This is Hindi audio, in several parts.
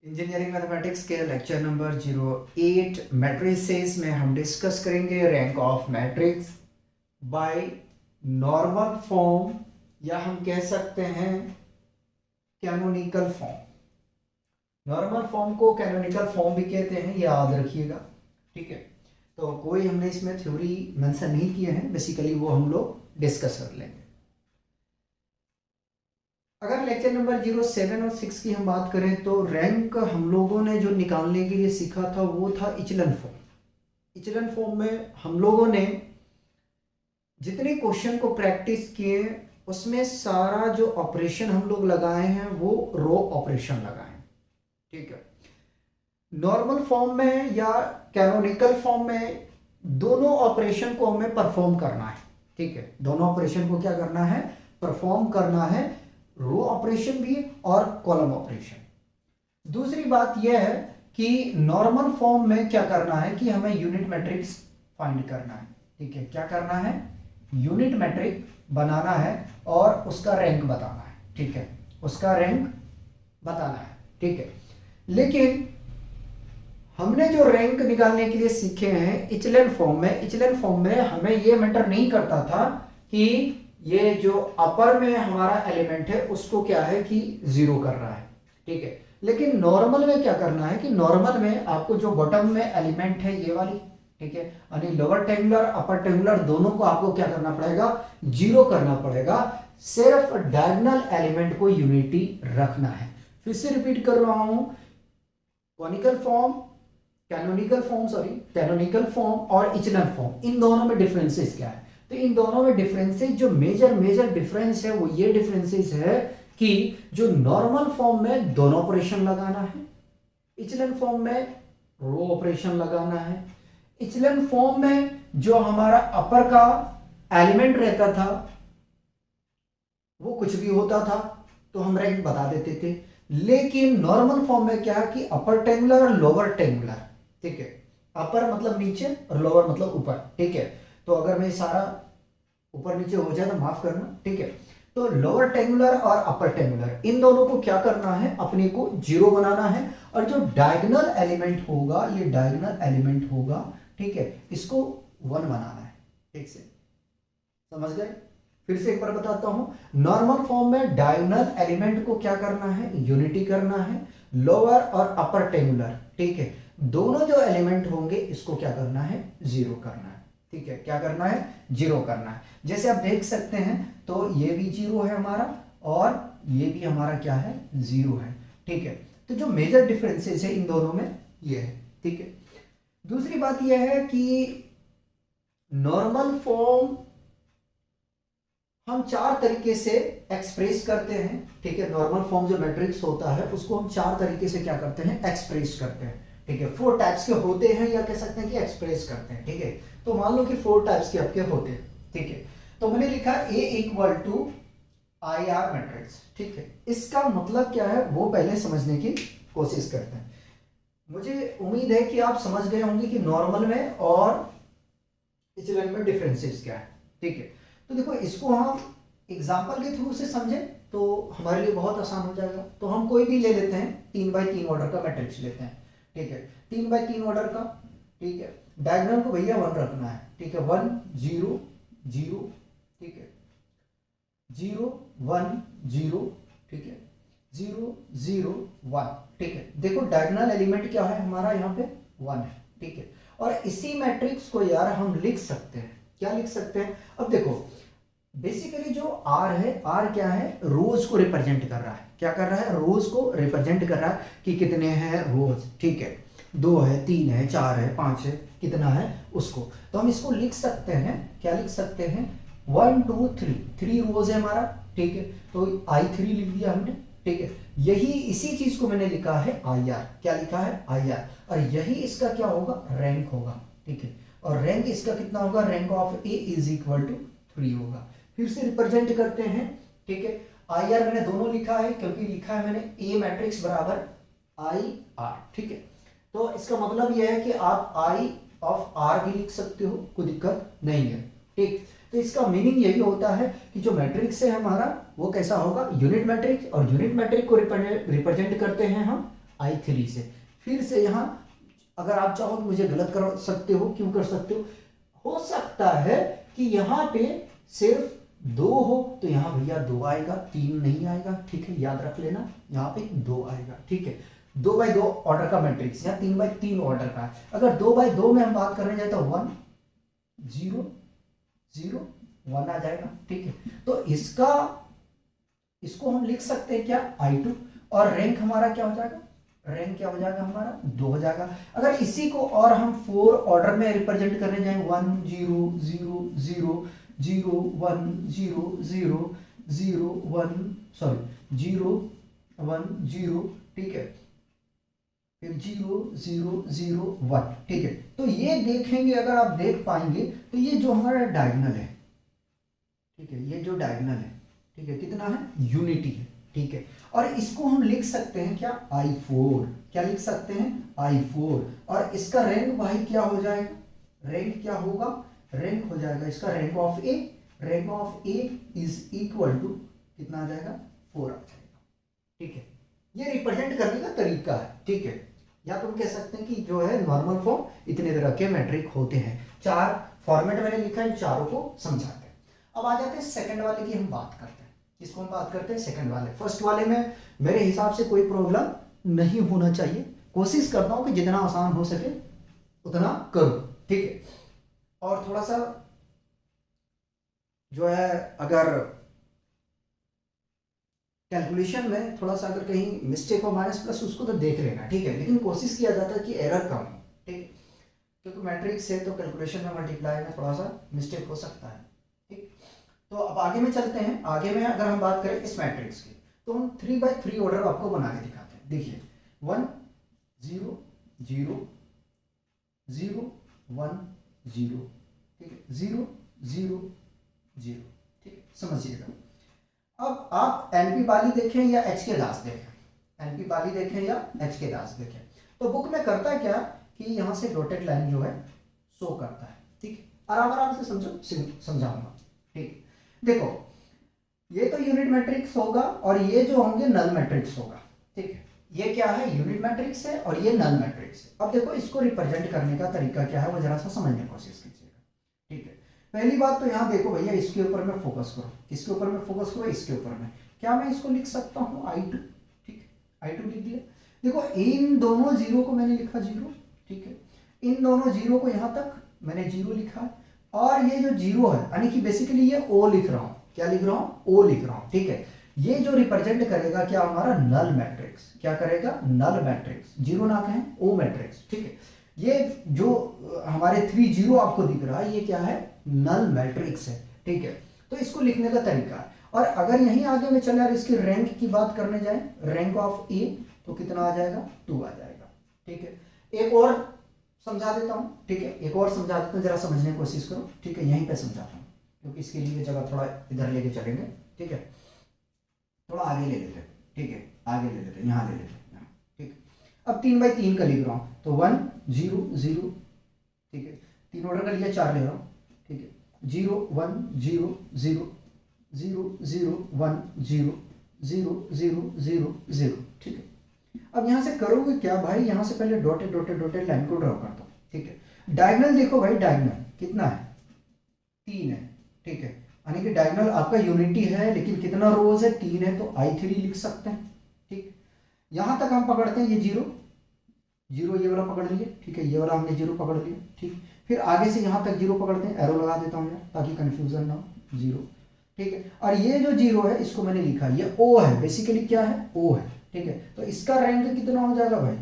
इंजीनियरिंग मैथमेटिक्स के लेक्चर नंबर 08 मैट्रिसेस में हम डिस्कस करेंगे rank of matrix by normal form या हम कह सकते हैं कैनोनिकल फॉर्म। नॉर्मल फॉर्म को कैनोनिकल फॉर्म भी कहते हैं, याद रखिएगा। ठीक है, तो कोई हमने इसमें थ्योरी मेंशन नहीं किए हैं, बेसिकली वो हम लोग डिस्कस कर लेंगे। अगर लेक्चर नंबर 07 और 6 की हम बात करें तो रैंक हम लोगों ने जो निकालने के लिए सीखा था वो था इचलन फॉर्म। इचलन फॉर्म में हम लोगों ने जितने क्वेश्चन को प्रैक्टिस किए उसमें सारा जो ऑपरेशन हम लोग लगाए हैं वो रो ऑपरेशन लगाए। ठीक है, नॉर्मल फॉर्म में या कैनोनिकल फॉर्म में दोनों ऑपरेशन को हमें परफॉर्म करना है। ठीक है, दोनों ऑपरेशन को क्या करना है, परफॉर्म करना है, रो ऑपरेशन भी और कॉलम ऑपरेशन। दूसरी बात यह है कि नॉर्मल फॉर्म में क्या करना है कि हमें यूनिट मैट्रिक्स फाइंड करना है। ठीक है, क्या करना है, यूनिट मैट्रिक बनाना है और उसका रैंक बताना है। ठीक है, उसका रैंक बताना है। ठीक है, लेकिन हमने जो रैंक निकालने के लिए सीखे हैं इचलन फॉर्म में, इचलन फॉर्म में हमें यह मैटर नहीं करता था कि ये जो अपर में हमारा एलिमेंट है उसको क्या है कि जीरो कर रहा है। ठीक है, लेकिन नॉर्मल में क्या करना है कि नॉर्मल में आपको जो बॉटम में एलिमेंट है ये वाली, ठीक है, यानी लोअर टेंगुलर अपर टेंगुलर दोनों को आपको क्या करना पड़ेगा, जीरो करना पड़ेगा। सिर्फ डायगोनल एलिमेंट को यूनिटी रखना है। फिर से रिपीट कर रहा हूं, कॉनिकल फॉर्म, कैनोनिकल फॉर्म और इचलन फॉर्म, इन दोनों में डिफरेंसेस क्या है। तो इन दोनों में डिफरेंसेस, जो मेजर डिफरेंस है वो ये डिफरेंसेस है कि जो नॉर्मल फॉर्म में दोनों ऑपरेशन लगाना है, इचलन फॉर्म में रो ऑपरेशन लगाना है। इचलन फॉर्म में जो हमारा अपर का एलिमेंट रहता था वो कुछ भी होता था तो हम रैंक बता देते थे, लेकिन नॉर्मल फॉर्म में क्या है कि अपर टेंगुलर और लोअर टेंगुलर। ठीक है, अपर मतलब नीचे और लोअर मतलब ऊपर। ठीक है, तो अगर मैं सारा ऊपर नीचे हो जाए तो माफ करना। ठीक है, तो लोअर टेंगुलर और अपर टेंगुलर इन दोनों को क्या करना है, अपने को जीरो बनाना है। और जो डायगोनल एलिमेंट होगा, ये डायगोनल एलिमेंट होगा, ठीक है, इसको वन बनाना है। ठीक से समझ गए। फिर से एक बार बताता हूं, नॉर्मल फॉर्म में डायगोनल एलिमेंट को क्या करना है, यूनिटी करना है। लोअर और अपर टेंगुलर, ठीक है, दोनों जो एलिमेंट होंगे इसको क्या करना है, जीरो करना है। ठीक है, क्या करना है, जीरो करना है। जैसे आप देख सकते हैं तो ये भी जीरो है हमारा और ये भी हमारा क्या है, जीरो है। ठीक है, तो जो मेजर डिफरेंसेस है इन दोनों में ये है। ठीक है, दूसरी बात यह है कि नॉर्मल फॉर्म हम चार तरीके से एक्सप्रेस करते हैं। ठीक है, नॉर्मल फॉर्म जो मैट्रिक्स होता है उसको हम चार तरीके से क्या करते हैं, एक्सप्रेस करते हैं। ठीक है, 4 टाइप्स के होते हैं या कह सकते हैं कि एक्सप्रेस करते हैं। ठीक है, तो मान लो कि 4 टाइप्स के आपके होते हैं। ठीक है, तो मैंने लिखा A equal to IR matrix. ठीक है, इसका मतलब क्या है वो पहले समझने की कोशिश करते हैं। मुझे उम्मीद है कि आप समझ गए होंगे कि नॉर्मल में और इचलन में डिफरेंसेस क्या है। ठीक है, तो देखो इसको हम एग्जाम्पल के थ्रू से समझें तो हमारे लिए बहुत आसान हो जाएगा। तो हम कोई भी ले लेते हैं, 3x3 ऑर्डर का मैट्रिक्स लेते हैं। ठीक है, 3x3 ऑर्डर का। ठीक है, डायगोनल को भैया 1 रखना है। ठीक है, 1 0 0, ठीक है, 0 1 0, ठीक है, 0 0 1। ठीक है, देखो डायगोनल एलिमेंट क्या है हमारा, यहाँ पे 1 है। ठीक है, और इसी मैट्रिक्स को यार हम लिख सकते हैं, क्या लिख सकते हैं, अब देखो बेसिकली जो R है, R क्या है, रोज को रिप्रेजेंट कर रहा है। क्या कर रहा है, रोज को रिप्रेजेंट कर रहा है कि कितने हैं रोज। ठीक है, 2 है, 3 है, 4 है, 5 है, कितना है उसको। तो हम इसको लिख सकते हैं, क्या लिख सकते हैं, 1 2 3, 3 रोज है हमारा। ठीक है, तो I3 लिख दिया हमने। ठीक है, यही इसी चीज को मैंने लिखा है IR। क्या लिखा है, IR, और यही इसका क्या होगा, रैंक होगा। ठीक है, और रैंक इसका कितना होगा, rank of A is equal to 3 होगा। फिर से रिप्रेजेंट करते हैं। ठीक है, IR मैंने दोनों लिखा है क्योंकि लिखा है मैंने A मैट्रिक्स बराबर IR। ठीक है, तो इसका मतलब यह है कि आप I ऑफ R भी लिख सकते हो, कोई दिक्कत नहीं है। ठीक, तो इसका मीनिंग यही होता है कि जो मैट्रिक्स है हमारा वो कैसा होगा, यूनिट मैट्रिक्स, और यूनिट मैट्रिक्स को रिप्रेजेंट करते हैं हम I3 से। फिर से यहाँ अगर आप चाहो तो मुझे गलत कर सकते हो, क्यों कर सकते हो सकता है कि यहाँ पे सिर्फ 2 हो तो यहाँ भैया 2 आएगा, 3 नहीं आएगा, ठीक है, याद रख लेना, यहाँ पे 2 आएगा, ठीक है। 2x2 ऑर्डर का मैट्रिक्स, यहाँ 3x3 ऑर्डर का है। अगर 2x2 में हम बात करने जाए तो 1 0 0 1 आ जाएगा, ठीक है। तो इसको हम लिख सकते हैं क्या, I2, और रैंक हमारा क्या हो जाएगा, रैंक क्या हो जाएगा हमारा 2 हो जाएगा। अगर इसी को और हम 4 ऑर्डर में रिप्रेजेंट करने जाए 1 0 0 0 0 1 0 0 0 1 सॉरी 0 1 0, ठीक है, फिर 0 0 0 1, ठीक है। तो ये देखेंगे, अगर आप देख पाएंगे तो ये जो हमारा डायगोनल है, ठीक है, ये जो डायगोनल है, ठीक है, कितना है, यूनिटी है, ठीक है। और इसको हम लिख सकते हैं क्या, I4, क्या लिख सकते हैं, I4, और इसका रैंक भाई क्या हो जाएगा, रैंक क्या होगा, रैंक हो जाएगा इसका rank of A, rank of A is equal to कितना आ जाएगा, 4 आ जाएगा, ठीक है। ये रिप्रेजेंट करने का तरीका है, ठीक है। या तुम कह सकते हैं कि जो है नॉर्मल फॉर्म इतने तरह के मैट्रिक होते हैं। 4 फॉर्मेट मैंने लिखा है, चारों को समझाते हैं। अब आ जाते हैं सेकंड वाले की हम बात करते हैं। इसको हम बात करते हैं सेकंड वाले। फर्स्ट वाले में मेरे हिसाब से कोई प्रॉब्लम नहीं होना चाहिए, कोशिश करता हूं कि जितना आसान हो सके उतना करूं, ठीक है। और थोड़ा सा जो है अगर कैलकुलेशन में थोड़ा सा अगर कहीं मिस्टेक हो माइनस प्लस, उसको तो देख लेना, ठीक है, लेकिन कोशिश किया जाता है कि एरर कम हो, ठीक, क्योंकि मैट्रिक्स है तो कैलकुलेशन में मल्टीप्लाई में थोड़ा सा मिस्टेक हो सकता है, ठीक। तो अब आगे में चलते हैं। आगे में अगर हम बात करें इस मैट्रिक्स की, तो हम 3x3 ऑर्डर आपको बना के दिखाते हैं। देखिए 1 0 0 0 1 0, ठीक है, 0 0 0, ठीक है, समझिएगा। अब आप एनपी पाली देखें या एच के दास देखें, एनपी पाली देखें या एच के दास देखें, तो बुक में करता है क्या कि यहां से डॉटेड लाइन जो है शो करता है, ठीक, आराम आराम से समझो, समझाऊंगा, ठीक। देखो ये तो यूनिट मैट्रिक्स होगा और ये जो होंगे नल मैट्रिक्स होगा, ठीक है। ये क्या है, यूनिट मैट्रिक्स है और ये नल मैट्रिक्स है। अब देखो इसको रिप्रेजेंट करने का तरीका क्या है वो जरा सा समझने की कोशिश कीजिएगा, ठीक है। पहली बात तो यहाँ देखो भैया, इसके ऊपर में फोकस करो, किसके ऊपर में फोकस करो, इसके ऊपर में। क्या मैं इसको लिख सकता हूँ I2, ठीक है, I2 लिख दिया। देखो इन दोनों जीरो को मैंने लिखा 0, ठीक है, इन दोनों जीरो को यहाँ तक मैंने 0 लिखा, और ये जो 0 है यानी कि बेसिकली ये O लिख रहा हूँ, क्या लिख रहा हूँ, O लिख रहा हूँ, ठीक है। ये जो रिप्रेजेंट करेगा क्या, हमारा नल मैट्रिक्स, क्या करेगा, नल मैट्रिक्स, 0 ना कहें, O मैट्रिक्स, ठीक है। ये जो हमारे 3 0 आपको दिख रहा है ये क्या है, नल मैट्रिक्स है, ठीक है। तो इसको लिखने का तरीका है। और अगर यहीं आगे में चले और इसकी रैंक की बात करने जाए, रैंक ऑफ ए तो कितना आ जाएगा, 2 आ जाएगा, ठीक है। एक और समझा देता हूं, ठीक है, एक और समझा देता हूं, जरा समझने की कोशिश करो, ठीक है। यहीं पे समझाता हूं क्योंकि इसके लिए जगह थोड़ा इधर लेके चलेंगे, ठीक है, थोड़ा आगे ले लेते हैं, ठीक है, आगे ले लेते हैं, यहाँ ले लेते हैं, ठीक। अब 3x3 का लिख रहा हूँ तो 1 0 0, ठीक है, 3 ऑर्डर का लिया, 4 ले रहा हूँ, ठीक है, 0 1 0 0 0 0 1 0 0 0 0 0, ठीक है। अब यहाँ से करोगे क्या भाई, यहाँ से पहले डॉटेड डॉटेड डॉटेड लाइन को ड्रॉ करता हूँ, ठीक है। डायगोनल देखो भाई, डायगोनल कितना है, 3 है, ठीक है, यानी कि डायगोनल आपका यूनिटी है, लेकिन कितना रोज है, 3 है, तो I3 लिख सकते हैं, ठीक। यहां तक हम पकड़ते हैं ये 0 0, ये वाला पकड़ लिए, ठीक है, ये वाला हमने 0 पकड़ लिया, ठीक। फिर आगे से यहां तक 0 पकड़ते हैं, एरो लगा देता हूं यार ताकि कंफ्यूजन ना हो, 0, ठीक है। और ये जो 0 है इसको मैंने लिखा, ये O है, बेसिकली क्या है, O है, ठीक है। तो इसका रैंक कितना हो जाएगा भाई,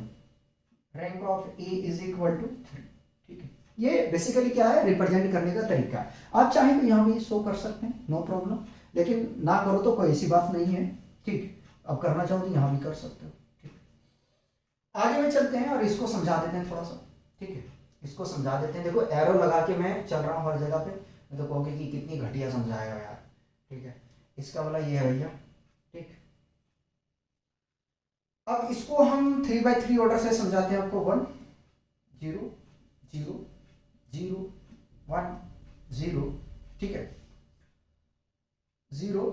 rank of A is equal to 3, ठीक है। ये बेसिकली क्या है, रिप्रेजेंट करने का तरीका। आप चाहे तो यहाँ भी शो कर सकते हैं, नो प्रॉब्लम, लेकिन ना करो तो कोई ऐसी बात नहीं है, ठीक। अब करना चाहो तो यहाँ भी कर सकते हो, ठीक। आगे में चलते हैं और इसको समझा देते हैं थोड़ा सा, ठीक है, इसको समझा देते हैं। देखो एरो लगा के मैं चल रहा हूँ हर जगह पे, मैं तो कहोगे कि कितनी घटिया समझाएगा यार, ठीक है। इसका वाला ये है भैया, ठीक। अब इसको हम 3x3 ऑर्डर से समझाते हैं आपको। 1 0 0 0 1 0, ठीक है, 0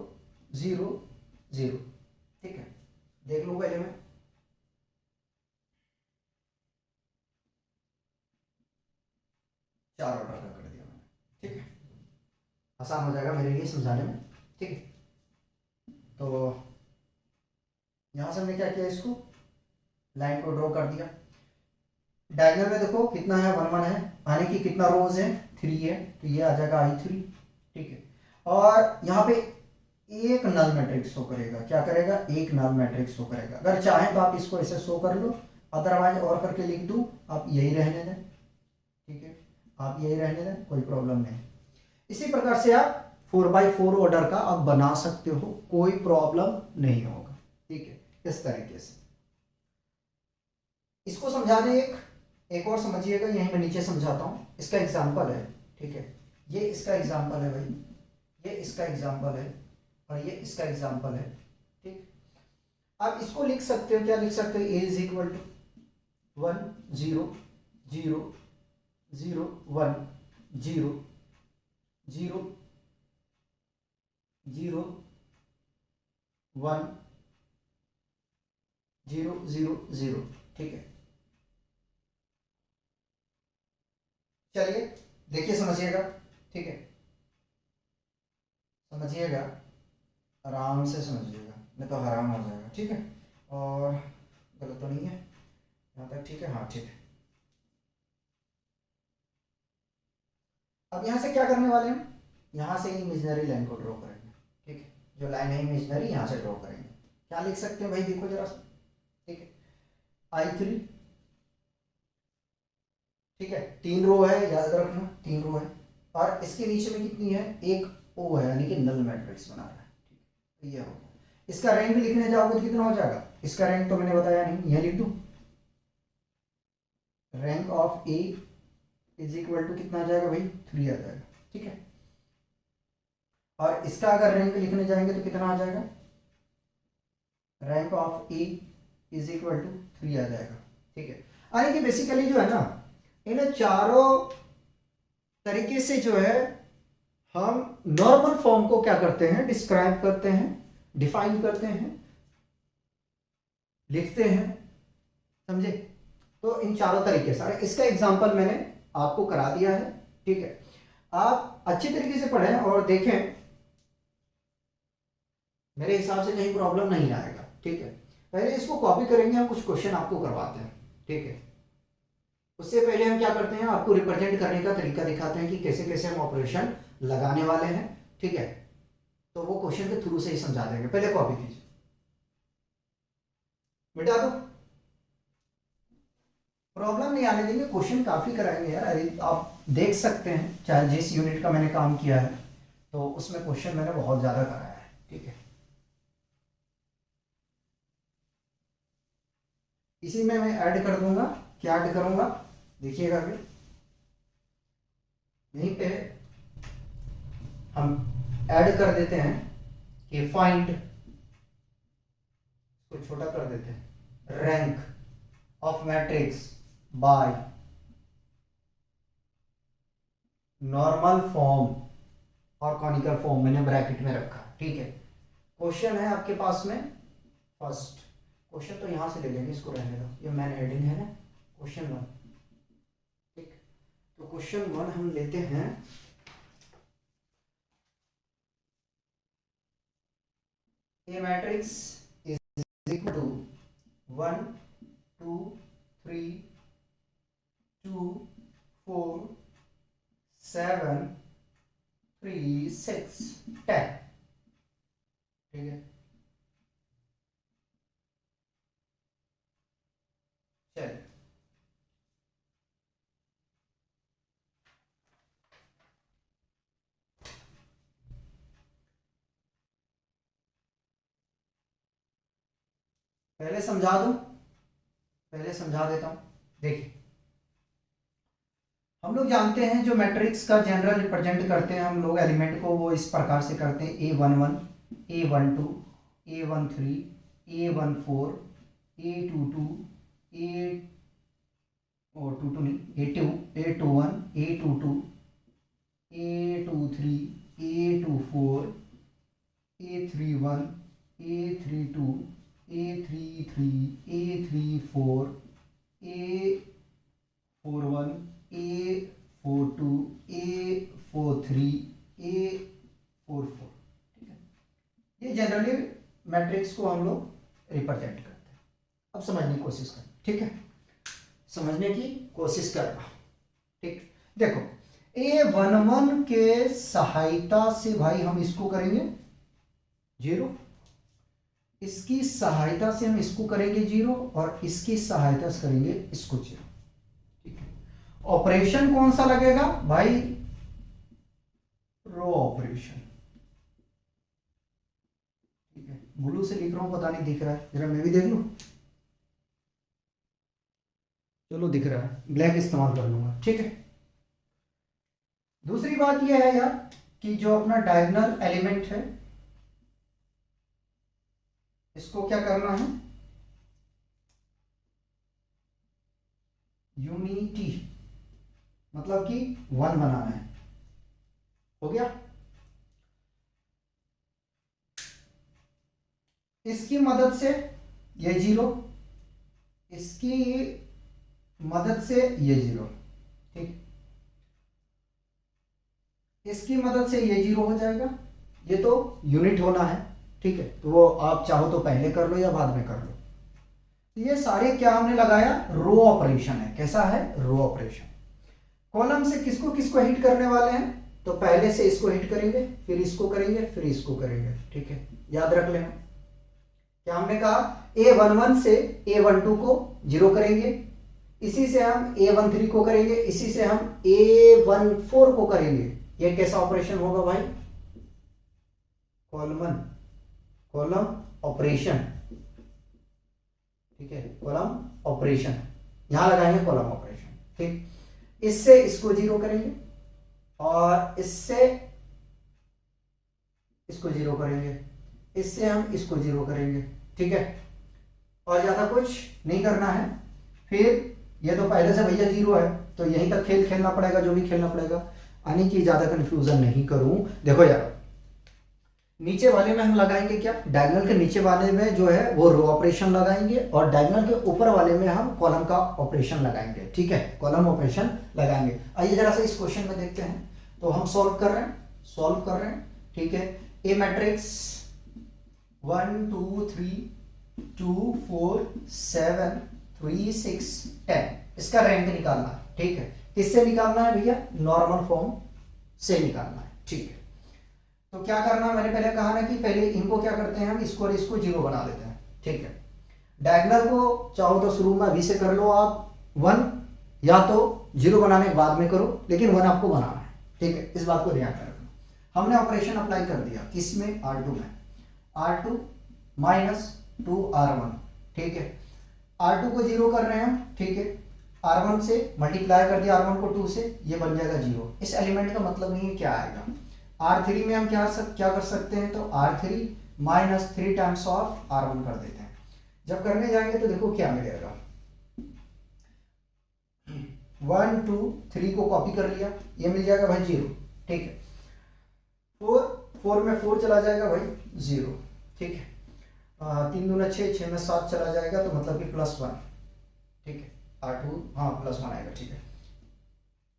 0 0, ठीक है। देख लो पहले में 4 ऑर्डर का कर दिया मैंने, ठीक है, आसान हो जाएगा मेरे लिए समझाने में, ठीक है। तो यहाँ से हमने क्या किया, इसको लाइन को ड्रॉ कर दिया। डायगोनल में देखो कितना है, 1 1 है, यानी कि कितना रोज है, 3 है, तो ये आ जाएगा I3, ठीक है। और यहाँ पे एक नल मैट्रिक्स शो करेगा, क्या करेगा, एक नल मैट्रिक्स शो करेगा। अगर चाहें तो आप इसको ऐसे शो कर लो, अदरवाइज और करके लिख दूं, आप यही रहने दें, ठीक है, आप यही रहने दें, कोई प्रॉब्लम नहीं। इसी प्रकार से आप 4x4 ऑर्डर का आप बना सकते हो, कोई प्रॉब्लम नहीं होगा, ठीक है, इस तरीके से। इसको समझाने एक और समझिएगा, यहीं मैं नीचे समझाता हूँ, इसका एग्जाम्पल है, ठीक है, ये इसका एग्जाम्पल है भाई, ये इसका एग्जाम्पल है और ये इसका एग्जाम्पल है, ठीक। आप इसको लिख सकते हो, क्या लिख सकते हो, a इज इक्वल टू 1 0 0 0 1 0 0 0 1 0 0 0, ठीक है। चलिए देखिए, समझिएगा, ठीक है, समझिएगा, आराम से समझिएगा, नहीं तो हराम हो जाएगा, ठीक है। और गलत तो नहीं है यहाँ तक, ठीक है, हाँ ठीक है। अब यहाँ से क्या करने वाले हैं, यहाँ से इमेजिनरी लाइन को ड्रॉ करेंगे, ठीक है, जो लाइन है इमेजिनरी यहाँ से ड्रॉ करेंगे। क्या लिख सकते हैं भाई, देखो जरा सा, ठीक है, I3, ठीक है, 3 रो है, याद रखना 3 रो है, और इसके नीचे में कितनी है, एक O है, यानी कि नल मैट्रिक्स बना रहा है, ठीक है, तो ये हो गया। इसका रैंक लिखने जाओगे तो कितना हो जाएगा, इसका रैंक तो मैंने बताया नहीं, यह लिख दूं, rank of A is equal to कितना आ जाएगा भाई, 3 आ जाएगा, ठीक है। और इसका अगर रैंक लिखने जाएंगे तो कितना आ जाएगा, rank of A is equal to 3 आ जाएगा, ठीक है। यानी कि बेसिकली जो है ना, इन चारों तरीके से जो है हम नॉर्मल फॉर्म को क्या करते हैं, डिस्क्राइब करते हैं, डिफाइन करते हैं, लिखते हैं, समझे। तो इन चारों तरीके से, इसका एग्जांपल मैंने आपको करा दिया है, ठीक है। आप अच्छी तरीके से पढ़ें और देखें, मेरे हिसाब से कहीं प्रॉब्लम नहीं आएगा, ठीक है। पहले इसको कॉपी करेंगे, हम कुछ क्वेश्चन आपको करवाते हैं, ठीक है। उससे पहले हम क्या करते हैं, आपको रिप्रेजेंट करने का तरीका दिखाते हैं कि कैसे कैसे हम ऑपरेशन लगाने वाले हैं, ठीक है। तो वो क्वेश्चन के थ्रू से ही समझा देंगे, पहले कॉपी कीजिए, मिटा दो, प्रॉब्लम नहीं आने देंगे, क्वेश्चन काफी कराएंगे यार। अरे आप देख सकते हैं, चाहे जिस यूनिट का मैंने काम किया है तो उसमें क्वेश्चन मैंने बहुत ज्यादा कराया है, ठीक है। इसी में मैं ऐड कर दूंगा, क्या ऐड करूंगा, देखिएगा फिर, यहीं पे हम ऐड कर देते हैं कि फाइंड, को छोटा कर देते हैं, rank of matrix by normal form और कॉनिकल फॉर्म, मैंने ब्रैकेट में रखा, ठीक है। क्वेश्चन है आपके पास में, फर्स्ट क्वेश्चन तो यहां से ले लेंगे, इसको रहने दो, ये मैन हेडिंग है ना, क्वेश्चन 1, ठीक। तो क्वेश्चन 1 हम लेते हैं, ए मैट्रिक्स इज इक्वल टू 1 2 3 2 4 7 3 6 10, ठीक है। चलिए पहले समझा दूं, पहले समझा देता हूं, देखिए, हम लोग जानते हैं जो मैट्रिक्स का जनरल रिप्रेजेंट करते हैं हम लोग एलिमेंट को, वो इस प्रकार से करते हैं, A11 A12 A13 A14 A22 A और 22 नहीं, A2 A21 A22 A23 A24 A31 A32 A33 A34 A41 A 4 2 A 4 3 A 4 4, ठीक है। ये जनरली मैट्रिक्स को हम लोग रिप्रेजेंट करते हैं। अब समझने की कोशिश करना, ठीक है, समझने की कोशिश करना, ठीक। देखो A11 के सहायता से भाई हम इसको करेंगे 0, इसकी सहायता से हम इसको करेंगे 0 और इसकी सहायता से करेंगे इसको 0, ठीक है। ऑपरेशन कौन सा लगेगा भाई? रो ऑपरेशन, ठीक है। ब्लू से लिख रहा हूं, पता नहीं दिख रहा है, जरा मैं भी देख लूं। चलो दिख रहा है, ब्लैक इस्तेमाल कर लूंगा, ठीक है। दूसरी बात यह है यार कि जो अपना डायगोनल एलिमेंट है इसको क्या करना है? यूनिटी, मतलब कि 1 बनाना है। हो गया? इसकी मदद से ये 0, इसकी मदद से ये 0, ठीक। इसकी मदद से ये 0 हो जाएगा, ये तो यूनिट होना है, ठीक है। तो वो आप चाहो तो पहले कर लो या बाद में कर लो। तो ये सारे क्या हमने लगाया? रो ऑपरेशन है। कैसा है? Row operation. कॉलम से किसको किसको हिट करने वाले हैं? तो पहले से इसको हिट करेंगे, फिर इसको करेंगे, फिर इसको करेंगे, ठीक है। याद रख लेना क्या हमने कहा? A11 से A12 को 0 करेंगे, इसी से हम A13 को करेंगे, इसी से हम A14 को करेंगे। ये कैसा ऑपरेशन होगा भाई? कॉलम ऑपरेशन, ठीक है। कॉलम ऑपरेशन यहां लगाएंगे, कॉलम ऑपरेशन, ठीक। इससे इसको 0 करेंगे और इससे इसको 0 करेंगे, इससे हम इसको 0 करेंगे, ठीक है। और ज्यादा कुछ नहीं करना है। फिर ये तो पहले से भैया 0 है, तो यहीं तक खेल खेलना पड़ेगा, जो भी खेलना पड़ेगा। यानी कि ज्यादा कंफ्यूजन नहीं करूं। देखो यार, नीचे वाले में हम लगाएंगे क्या? डायगोनल के नीचे वाले में जो है वो रो ऑपरेशन लगाएंगे और डायगोनल के ऊपर वाले में हम कॉलम का ऑपरेशन लगाएंगे, ठीक है। कॉलम ऑपरेशन लगाएंगे। आइए जरा सा इस क्वेश्चन में देखते हैं। तो हम सॉल्व कर रहे हैं, ठीक है। ए मैट्रिक्स 1 2 3 2 4 7 3 6 10, इसका रैंक निकालना है, ठीक है। किससे निकालना है भैया? नॉर्मल फॉर्म से निकालना है, ठीक है। तो क्या करना, मैंने पहले कहा ना कि पहले इनको क्या करते हैं हम, इसको और इसको 0 बना देते हैं, ठीक है। डायगोनल को चाहो तो शुरू में अभी से कर लो आप 1, या तो 0 बनाने के बाद में करो, लेकिन 1 आपको बनाना है, ठीक है। इस बात को ध्यान में रखना। हमने ऑपरेशन अप्लाई कर दिया किसमें? R2 में। R2 माइनस 2R1, ठीक है। R2 को 0 कर रहे हैं, ठीक है। R1 से मल्टीप्लाई कर दिया R1 को 2 से, ये बन जाएगा 0। इस एलिमेंट का मतलब नहीं है क्या आएगा। R3 में हम क्या कर सकते हैं? तो R3 minus 3 times of R1 कर देते हैं। जब करने जाएंगे तो देखो क्या मिलेगा। 1 2 3 को कॉपी कर लिया, ये मिल जाएगा भाई 0, ठीक है। 4 में 4 चला जाएगा भाई 0, ठीक है। 3 दूना 6, 6 में 7 चला जाएगा, तो मतलब कि +1, ठीक है। R2 हाँ +1 आएगा, ठीक है।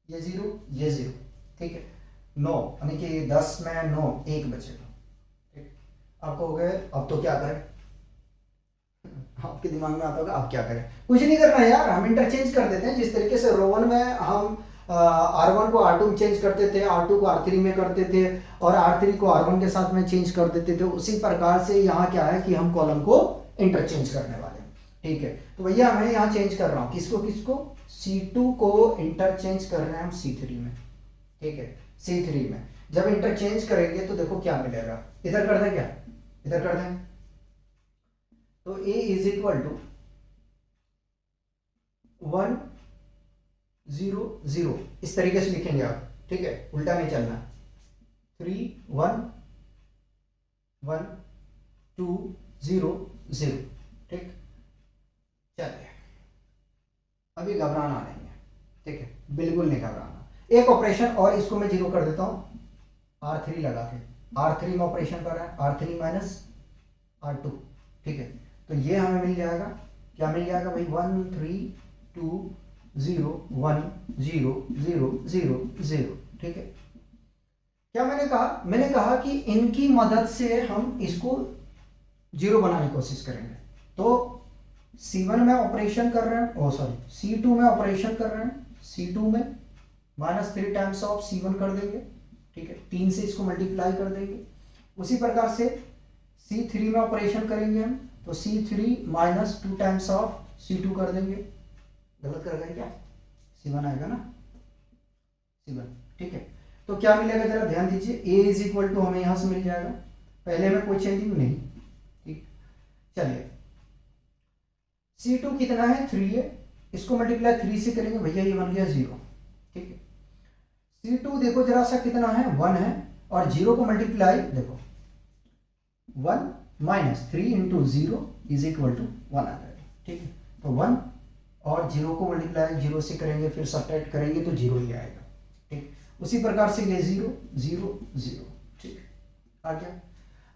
ये 0, ये 0, ठीक है। 9 यानी कि 10 में 9, 1 बचेगा, ठीक। आपको हो गए। अब तो क्या करें? आपके दिमाग में आता होगा अब क्या करें। कुछ नहीं करना यार, हम इंटरचेंज कर देते हैं। जिस तरीके से रो 1 में हम R1 को R2 में चेंज करते थे, R2 को R3 में करते थे और R3 को R1 के साथ में चेंज कर देते थे, उसी प्रकार से यहाँ क्या है कि हम कॉलम को इंटरचेंज करने वाले हैं, ठीक है। तो भैया मैं यहाँ चेंज कर रहा हूँ किसको? C2 को इंटरचेंज कर रहे हैं हम C3 में, ठीक है। C3 में जब इंटरचेंज करेंगे तो देखो क्या मिलेगा। इधर कर दें क्या? इधर कर दें। तो A इज इक्वल टू 1 0 0, इस तरीके से लिखेंगे आप, ठीक है। उल्टा नहीं चलना। 3 1 1 2 0 0, ठीक। चलिए, अभी घबराना नहीं है, ठीक है, बिल्कुल नहीं घबराना। एक ऑपरेशन और इसको मैं 0 कर देता हूं R3 लगा के। R3 में ऑपरेशन कर रहा है, R3 माइनस R2, ठीक है। तो ये हमें मिल जाएगा, क्या मिल जाएगा भाई? 1 3 2 0 1 0 0 0 0। ठीक है, क्या मैंने कहा कि इनकी मदद से हम इसको जीरो बनाने की कोशिश करेंगे। तो C1 में ऑपरेशन कर रहे हैं, C2 में ऑपरेशन कर रहे हैं, C2 में -3 टाइम्स ऑफ C1 कर देंगे। ठीक है, 3 से इसको मल्टीप्लाई कर देंगे। उसी प्रकार से C3 में ऑपरेशन करेंगे हम, तो C3 -2 टाइम्स ऑफ C2 कर देंगे। गलत कर गए क्या? C1 आएगा ना, C1। ठीक है, तो क्या मिलेगा जरा ध्यान दीजिए, A इज इक्वल टू हमें यहां से मिल जाएगा, पहले में कोई चेंजिंग नहीं। ठीक, चलिए C2 कितना है? 3 है, इसको मल्टीप्लाई 3 से करेंगे भैया, ये बन गया 0। ठीक है, C2 देखो जरा सा कितना है? 1 है, और 0 को मल्टीप्लाई देखो 1 -3 इंटू 0 इज इक्वल टू 1 आ जाएगा। ठीक है, तो 1 और 0 को मल्टीप्लाई 0 से करेंगे, फिर सब्ट्रैक्ट करेंगे तो 0 ही आएगा। ठीक, उसी प्रकार से ये 0 0 0। ठीक, आ गया।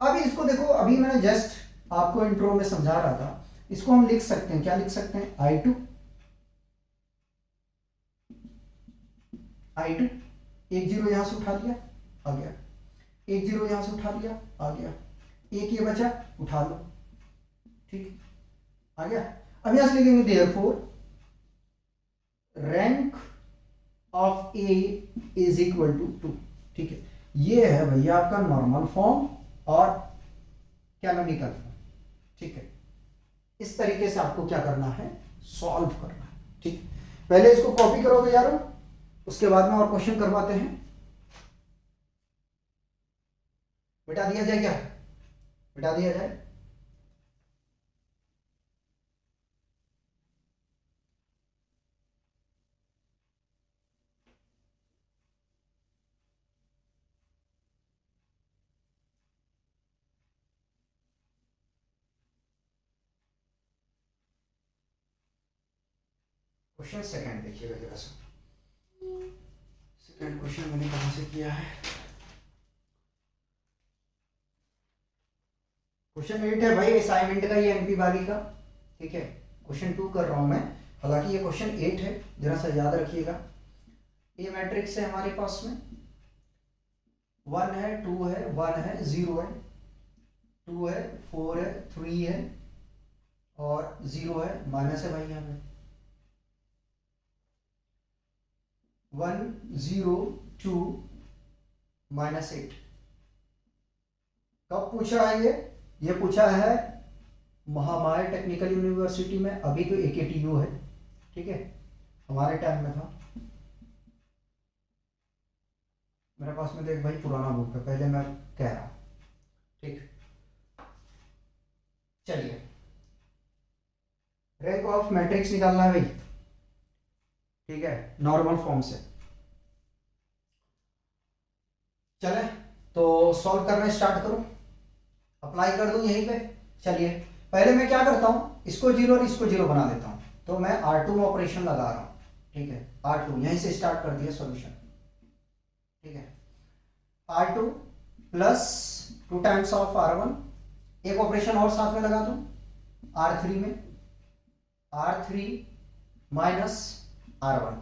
अभी इसको देखो, अभी मैंने जस्ट आपको इंट्रो में समझा रहा था, इसको हम लिख सकते हैं, क्या लिख सकते हैं? I2 एक 0 यहां से उठा लिया, आ गया। एक 0 यहां से उठा लिया, आ गया। एक ये बचा, उठा लो। ठीक, आ गया। अब यहां से लिखेंगे therefore rank of A is equal to 2। ठीक है, ये है भैया आपका नॉर्मल फॉर्म और कैनोनिकल फॉर्म। ठीक है, इस तरीके से आपको क्या करना है? सॉल्व करना है। ठीक, पहले इसको कॉपी करोगे यारो, उसके बाद में और क्वेश्चन करवाते हैं। मिटा दिया जाए क्या? मिटा दिया जाए। क्वेश्चन सेकंड देखिएगा जरा सा, सेकंड क्वेश्चन मैंने कहां से किया है? क्वेश्चन 8 है भाई असाइनमेंट का, ये एमपी वाली का। ठीक है, क्वेश्चन 2 कर रहा हूं मैं, हालांकि ये क्वेश्चन 8 है, जरा सा याद रखिएगा। ये मैट्रिक्स है हमारे पास में, 1 है, 2 है, 1 है, 0 है, 2 है, 4 है, 3 है, और 0 है, माइनस है भाई यहाँ पे 1 0 2 -8। कब पूछा है ये पूछा है महामाया टेक्निकल यूनिवर्सिटी में, अभी तो AKTU है। ठीक है, हमारे टाइम में था। मेरे पास में देख भाई पुराना बुक है, पहले मैं कह रहा हूं। ठीक, चलिए रैंक ऑफ मैट्रिक्स निकालना है भाई। ठीक है, नॉर्मल फॉर्म से चले तो सॉल्व करना स्टार्ट करो, अप्लाई कर दूं यहीं पे। चलिए पहले मैं क्या करता हूं, इसको 0 और इसको 0 बना देता हूं, तो मैं R2 में ऑपरेशन लगा रहा हूं। ठीक है, R2 यहीं से स्टार्ट कर दिया सॉल्यूशन। ठीक है, R2 plus 2 times of R1, एक ऑपरेशन और साथ में लगा दूं R3 में, R3 माइनस R1।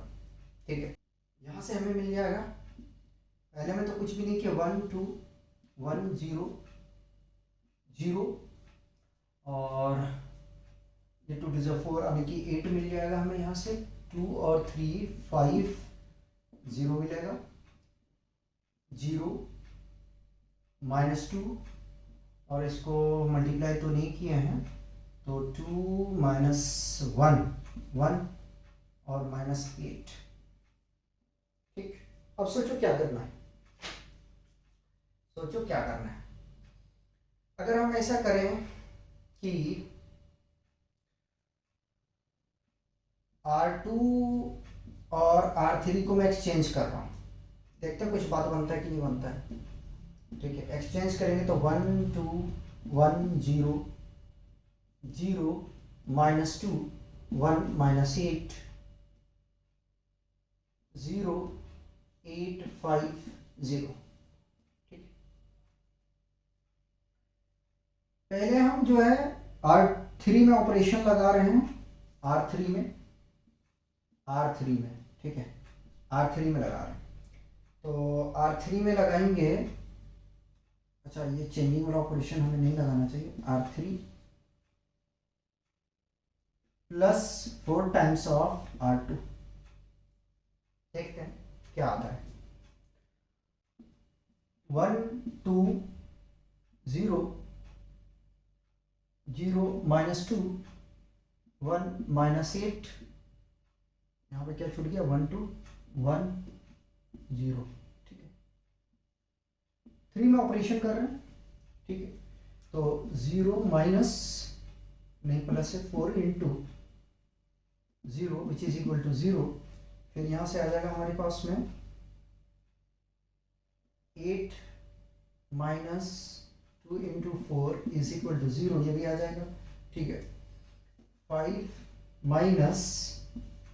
ठीक है, यहां से हमें मिल जाएगा, पहले में तो कुछ भी नहीं किया, 1 2 1 0 0, और ये 2 2 4 यानी कि 8 मिल जाएगा हमें यहाँ से, 2 और 3 5 0 मिलेगा, 0 -2, और इसको मल्टीप्लाई तो नहीं किए हैं, तो 2 -1 1 और -8। ठीक, अब सोचो क्या करना है, सोचो क्या करना है। अगर हम ऐसा करें कि R2 और R3 को मैं एक्सचेंज कर रहा हूं, देखते हैं कुछ बात बनता है कि नहीं बनता है। ठीक है, एक्सचेंज करेंगे तो 1 2 1 0 0 -2 1 -8 0 8 5 0। ठीक, पहले हम जो है R3 में ऑपरेशन लगा रहे हैं, R3 में R3 में, ठीक है, R3 में लगा रहे हैं। तो R3 में लगाएंगे, अच्छा ये चेंजिंग वाला ऑपरेशन हमें नहीं लगाना चाहिए, R3 plus 4 times of R2, देखते हैं क्या आता है। 1 2 0 0 -2 1 -8, यहाँ पे क्या छूट गया, 1 2 1 0, ठीक है। 3 में ऑपरेशन कर रहे हैं, ठीक है। तो 0 माइनस नहीं प्लस है 4 into 0 which is equal to 0, फिर यहाँ से आ जाएगा हमारे पास में 8 minus 2 into 4 is equal to 0, ये भी आ जाएगा, ठीक है। 5 minus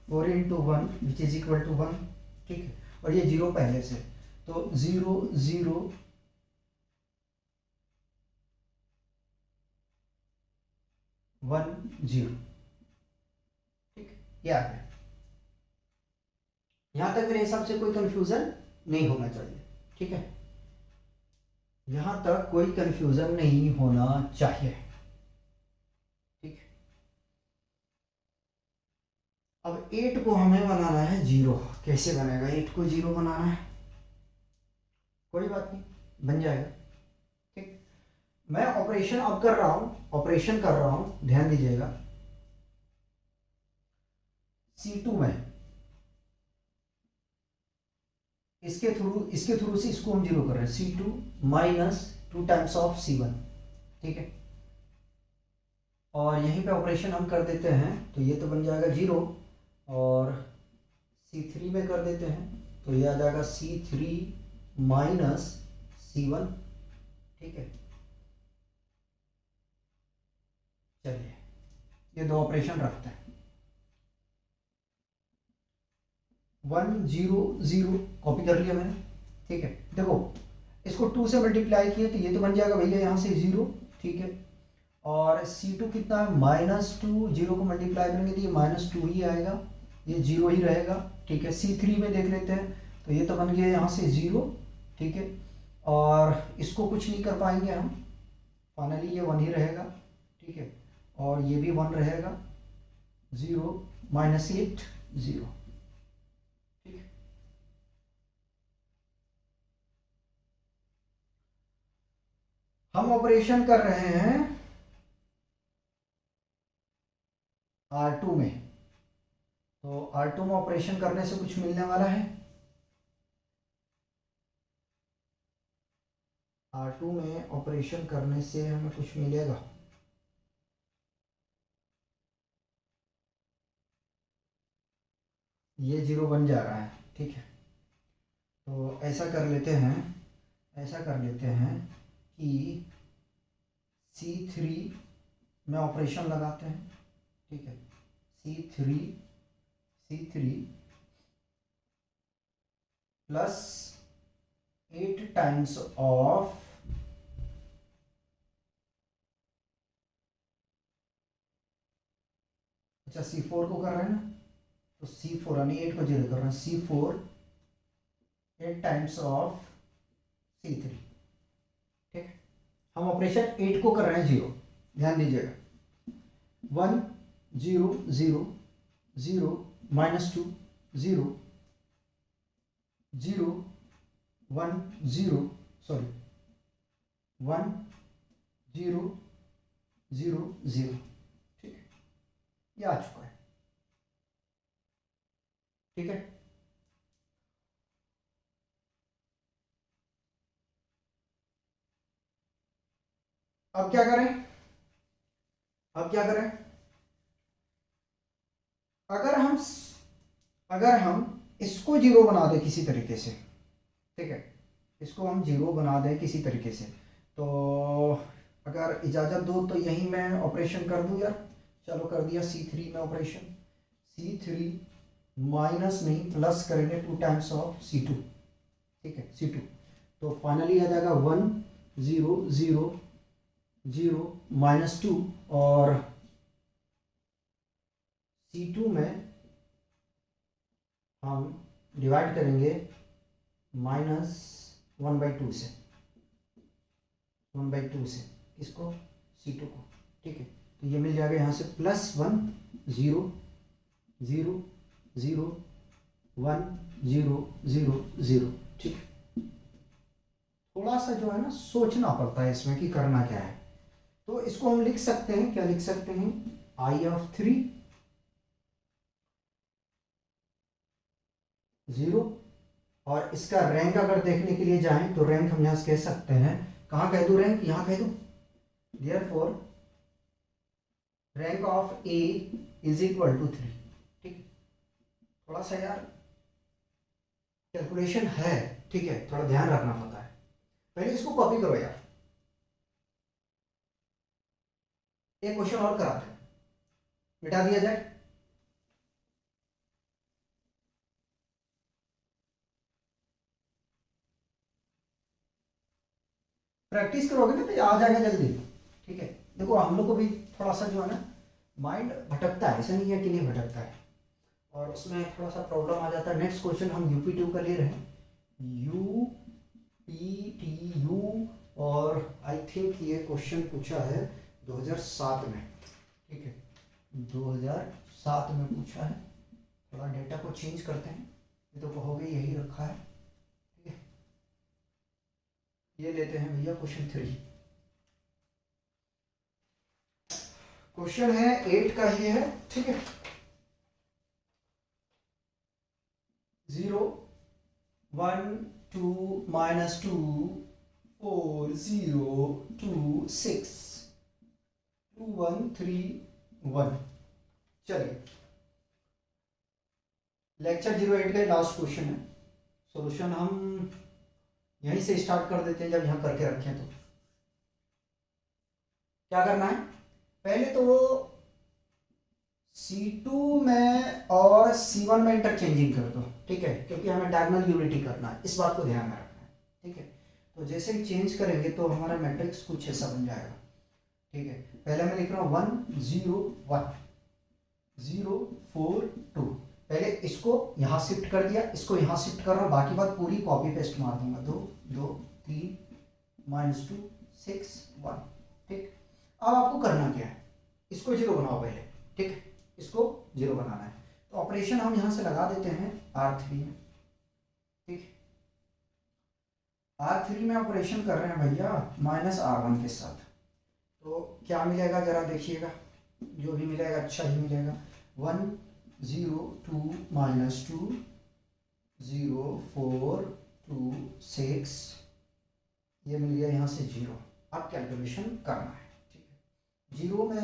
4 into 1 which is equal to 1, ठीक है। और ये 0 पहले से, तो 0 0 1 0, ठीक है, ये आ गया। यहां तक मेरे हिसाब से कोई कंफ्यूजन नहीं होना चाहिए, ठीक है, यहां तक कोई कंफ्यूजन नहीं होना चाहिए, ठीक है। अब 8 को हमें बनाना है 0, कैसे बनेगा 8 को 0 बनाना है, कोई बात नहीं, बन जाएगा, ठीक। मैं ऑपरेशन अब कर रहा हूं, ऑपरेशन कर रहा हूं, ध्यान दीजिएगा। C2 में इसके थ्रू से इसको हम 0 कर रहे हैं, C2 minus 2 times of C1, ठीक है। और यहीं पे ऑपरेशन हम कर देते हैं, तो ये तो बन जाएगा 0, और C3 में कर देते हैं, तो ये आ जाएगा C3 माइनस C1, ठीक है। चलिए ये दो ऑपरेशन रखते हैं, 1 0 0 कॉपी कर लिया मैंने, ठीक है। देखो इसको 2 से मल्टीप्लाई किए तो ये तो बन जाएगा भैया यहाँ से 0, ठीक है। और C2 कितना है -2, 0 को मल्टीप्लाई करेंगे तो ये -2 ही आएगा, ये 0 ही रहेगा, ठीक है। C3 में देख लेते हैं, तो ये तो बन गया यहाँ से 0, ठीक है। और इसको कुछ नहीं कर पाएंगे हम, फाइनली ये 1 ही रहेगा, ठीक है। और ये भी 1 रहेगा, 0 -8 0, ठीक है। हम ऑपरेशन कर रहे हैं R2 में, तो R2 में ऑपरेशन करने से कुछ मिलने वाला है, R2 में ऑपरेशन करने से हमें कुछ मिलेगा, ये 0 बन जा रहा है, ठीक है। तो ऐसा कर लेते हैं, ऐसा कर लेते हैं कि C3 में ऑपरेशन लगाते हैं, ठीक है। C3 प्लस 8 टाइम्स ऑफ अच्छा C4 को कर रहे हैं ना, तो C4 यानी 8 को 0 कर रहे हैं, C4 8 टाइम्स ऑफ C3, ठीक है। हम ऑपरेशन 8 को कर रहे हैं 0, ध्यान दीजिएगा, 1 0 0 0 -2 0 0 1 0 सॉरी 1 0 0 0, ठीक है, ये आ चुका है, ठीक है। अब क्या करें, अब क्या करें, अगर हम इसको 0 बना दें किसी तरीके से, ठीक है, इसको हम 0 बना दें किसी तरीके से, तो अगर इजाज़त दो तो यहीं मैं ऑपरेशन कर दूं यार, चलो कर दिया C3 में ऑपरेशन, C3 माइनस नहीं प्लस करेंगे 2 टाइम्स ऑफ C2, ठीक है, C2, तो फाइनली आ जाएगा 1 0 0 0 -2, और C2 में हम डिवाइड करेंगे -1/2 से, 1/2 से इसको C2 को, ठीक है। तो ये मिल जाएगा यहाँ से +1 0 0 0 1 0 0 0, ठीक। थोड़ा सा जो है ना सोचना पड़ता है इसमें कि करना क्या है। तो इसको हम लिख सकते हैं, क्या लिख सकते हैं, I(3) 0, और इसका रैंक अगर देखने के लिए जाएं तो रैंक हम यहाँ से कह सकते हैं, कहाँ कह दूँ रैंक, यहाँ कह दूँ, देयरफॉर रैंक ऑफ A = 3, ठीक। थोड़ा सा यार कैलकुलेशन है, ठीक है, थोड़ा ध्यान रखना पड़ता है। पहले इसको कॉपी करो यार, एक क्वेश्चन और कराते हैं, मिटा दिया जाए। प्रैक्टिस करोगे ना तो आ जाएगा जल्दी, ठीक है। देखो हम लोग को भी थोड़ा सा जो है ना माइंड भटकता है, ऐसा नहीं है कि नहीं भटकता है, और उसमें थोड़ा सा प्रॉब्लम आ जाता है। नेक्स्ट क्वेश्चन हम UP2 का ले रहे हैं, UPTU, और आई थिंक ये क्वेश्चन पूछा है 2007 में, ठीक है, 2007 में पूछा है। थोड़ा डेटा को चेंज करते हैं, ये तो कहोगे यही रखा है, ठीक है। ये लेते हैं भैया क्वेश्चन 3, क्वेश्चन है 8 का ही है, ठीक है। 0 1 2 -2 4 0 2 6 2 1 3 1। चलिए, लेक्चर 08 का लास्ट क्वेश्चन है। सॉल्यूशन हम यहीं से स्टार्ट कर देते हैं, जब यहाँ करके रखें तो क्या करना है, पहले तो वो C2 में और C1 में इंटरचेंजिंग कर दो, ठीक है, क्योंकि हमें डायगोनल यूनिटी करना है, इस बात को ध्यान में रखना है, ठीक है। तो जैसे ही चेंज करेंगे तो हमारा मैट्रिक्स कुछ ऐसा बन जाएगा, ठीक है। पहले मैं लिख रहा हूँ 1 0 1 0 4 2, पहले इसको यहाँ शिफ्ट कर दिया, इसको यहाँ शिफ्ट कर रहा हूँ, बाकी बात पूरी कॉपी पेस्ट मार दूंगा, 2 2 3 -2 6 1, ठीक। अब आपको करना क्या है, इसको 0 बनाओ पहले, ठीक है, इसको 0 बनाना है। तो ऑपरेशन हम यहां से लगा देते हैं R3 में, ठीक। R3 में ऑपरेशन कर रहे हैं भैया -R1 के साथ, तो क्या मिलेगा जरा देखिएगा, जो भी मिलेगा अच्छा ही मिलेगा। 1 0 2 -2 0 4 2 6, ये मिल गया यहाँ से 0। अब कैलकुलेशन करना है, ठीक है। 0 में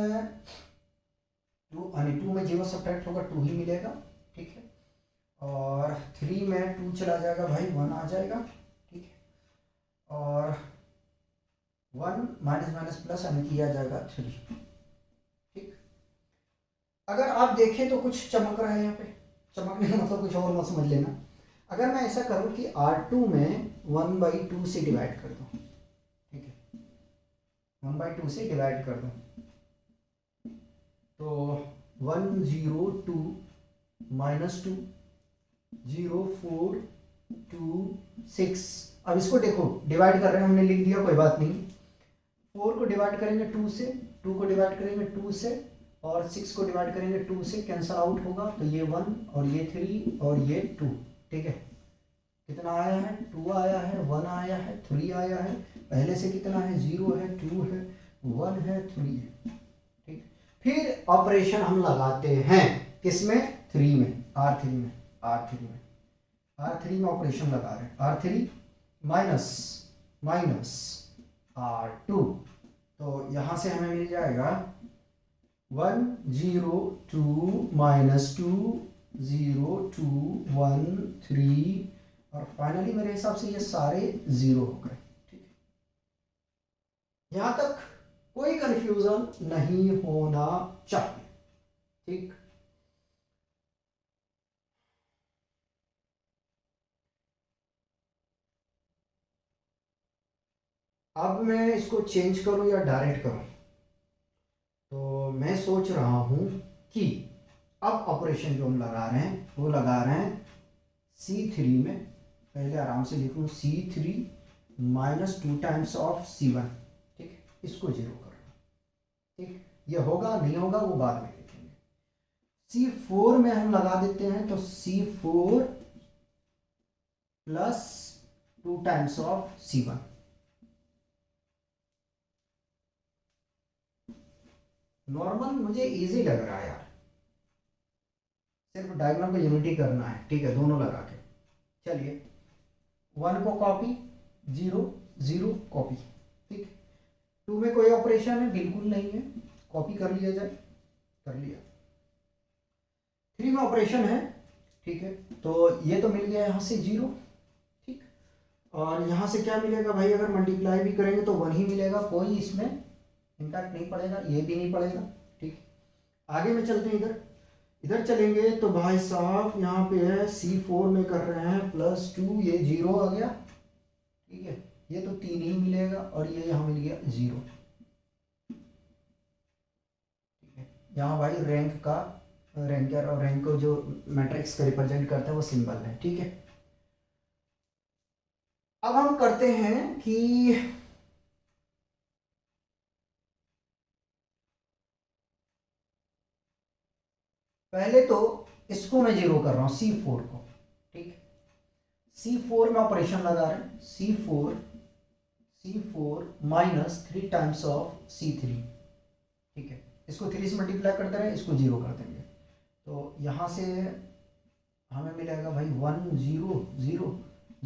2 में 0 सब्ट्रैक्ट होगा, 2 ही मिलेगा, ठीक है। और 3 में 2 चला जाएगा भाई, 1 आ जाएगा, ठीक है। और 1 माइनस प्लस हमें किया जाएगा 3, ठीक। अगर आप देखें तो कुछ चमक रहा है यहाँ पे, चमकने का मतलब कुछ और मत समझ लेना। अगर मैं ऐसा करूँ कि R2 में 1/2 से डिवाइड कर दूँ, ठीक है, 1/2 से डिवाइड कर दूँ, तो 1 0 2 -2 0 4 2 6। अब इसको देखो डिवाइड कर रहे हैं, हमने लिख दिया, कोई बात नहीं। 4 को डिवाइड करेंगे 2 से, 2 को डिवाइड करेंगे 2 से, और 6 को डिवाइड करेंगे 2 से, कैंसल आउट होगा, तो ये 1 और ये 3 और ये 2, ठीक है। कितना आया है, 2 आया है, 1 आया है, 3 आया है, पहले से कितना है, 0 है, 2 है, 1 है, 3 है, ठीक। फिर ऑपरेशन हम लगाते हैं किसमें, 3 में, R3 में, R3 में ऑपरेशन लगा रहे हैं, R3 माइनस R2, तो यहां से हमें मिल जाएगा 1 0 2 -2 0 2 1 3, और फाइनली मेरे हिसाब से ये सारे 0 हो गए, ठीक है। यहां तक कोई कंफ्यूजन नहीं होना चाहिए, ठीक। अब मैं इसको चेंज करूं या डायरेक्ट करूं, तो मैं सोच रहा हूं कि अब ऑपरेशन जो हम लगा रहे हैं वो लगा रहे हैं C3 में पहले आराम से लिखूँ C3 minus 2 times of C1, ठीक, इसको 0 कर लो, ठीक। ये होगा नहीं होगा वो बाद में देखेंगे। C4 में हम लगा देते हैं, तो C4 plus 2 times of C1। Normal मुझे इजी लग रहा है यार, सिर्फ डायगोनल को यूनिटी करना है, ठीक है, दोनों लगा के। चलिए 1 को कॉपी, 0 0 कॉपी, ठीक। 2 में कोई ऑपरेशन है बिल्कुल नहीं है, कॉपी कर लिया जाए, कर लिया। 3 में ऑपरेशन है, ठीक है, तो ये तो मिल गया यहाँ से 0, ठीक। और यहाँ से क्या मिलेगा भाई, अगर मल्टीप्लाई भी करेंगे तो 1 ही मिलेगा, कोई इसमें इम्पैक्ट नहीं पड़ेगा, ये भी नहीं पड़ेगा, ठीक। आगे में चलते हैं, इधर चलेंगे तो भाई साहब यहाँ पे है C4 में कर रहे हैं +2, ये 0 आ गया, ठीक है, ये तो 3 ही मिलेगा और ये यहाँ मिल गया 0, ठीक है। यहाँ भाई रैंक का रैंकर और रैंक को जो मैट्रिक्स का रिप्रेजेंट करता है वो सिंबल है, ठीक है। अब हम करते हैं कि पहले तो इसको मैं 0 कर रहा हूं, C4 को, ठीक। C4 में ऑपरेशन लगा रहे हैं, C4 minus 3 times of C3, ठीक है। इसको 3 से मल्टीप्लाई करते रहे, इसको 0 कर देंगे, तो यहाँ से हमें मिलेगा भाई 1 0 0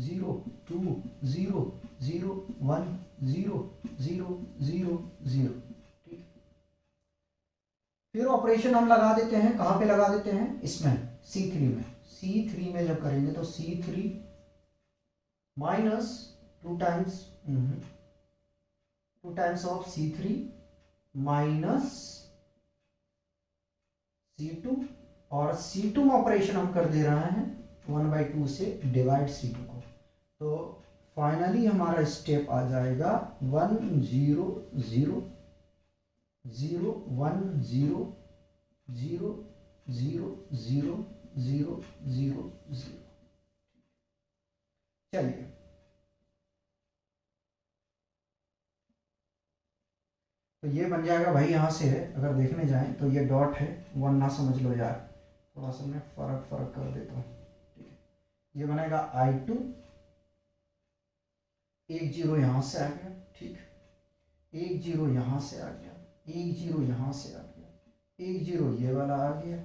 0 2 0 0 1 0 0 0 0, ठीक। फिर ऑपरेशन हम लगा देते हैं, कहाँ पे लगा देते हैं, इसमें C3 में जब करेंगे तो C3 minus 2 times of C3 minus C2, और C2 में ऑपरेशन हम कर दे रहे हैं 1/2 से डिवाइड C2 को, तो फाइनली हमारा स्टेप आ जाएगा 1 0 0 0 1 0 0 0 0 0 0 0। चलिए तो ये बन जाएगा भाई, यहाँ से अगर देखने जाएं तो ये डॉट है, 1 ना समझ लो यार, थोड़ा सा मैं फर्क कर देता हूँ, ठीक है। ये बनेगा I2, 1 0 यहाँ से आ गया, ठीक, 1 0 यहाँ से आ गया, 1 0 यहाँ से आ गया, 1 0 ये वाला आ गया,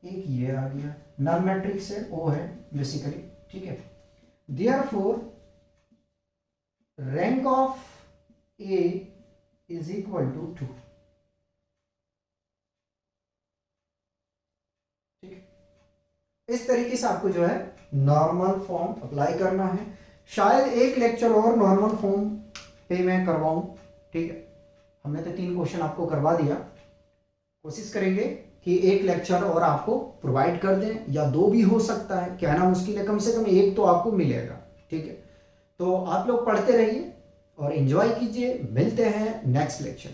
एक ये आ गया, नल मैट्रिक्स है, O है बेसिकली, ठीक है। Therefore rank of A is equal to 2, ठीक। इस तरीके से आपको जो है नॉर्मल फॉर्म अप्लाई करना है। शायद एक लेक्चर और नॉर्मल फॉर्म पे मैं करवाऊं, ठीक है। हमने तो 3 क्वेश्चन आपको करवा दिया, कोशिश करेंगे कि एक लेक्चर और आपको प्रोवाइड कर दें, या 2 भी हो सकता है, कहना मुश्किल है, कम से कम 1 तो आपको मिलेगा, ठीक है। तो आप लोग पढ़ते रहिए और एंजॉय कीजिए, मिलते हैं नेक्स्ट लेक्चर।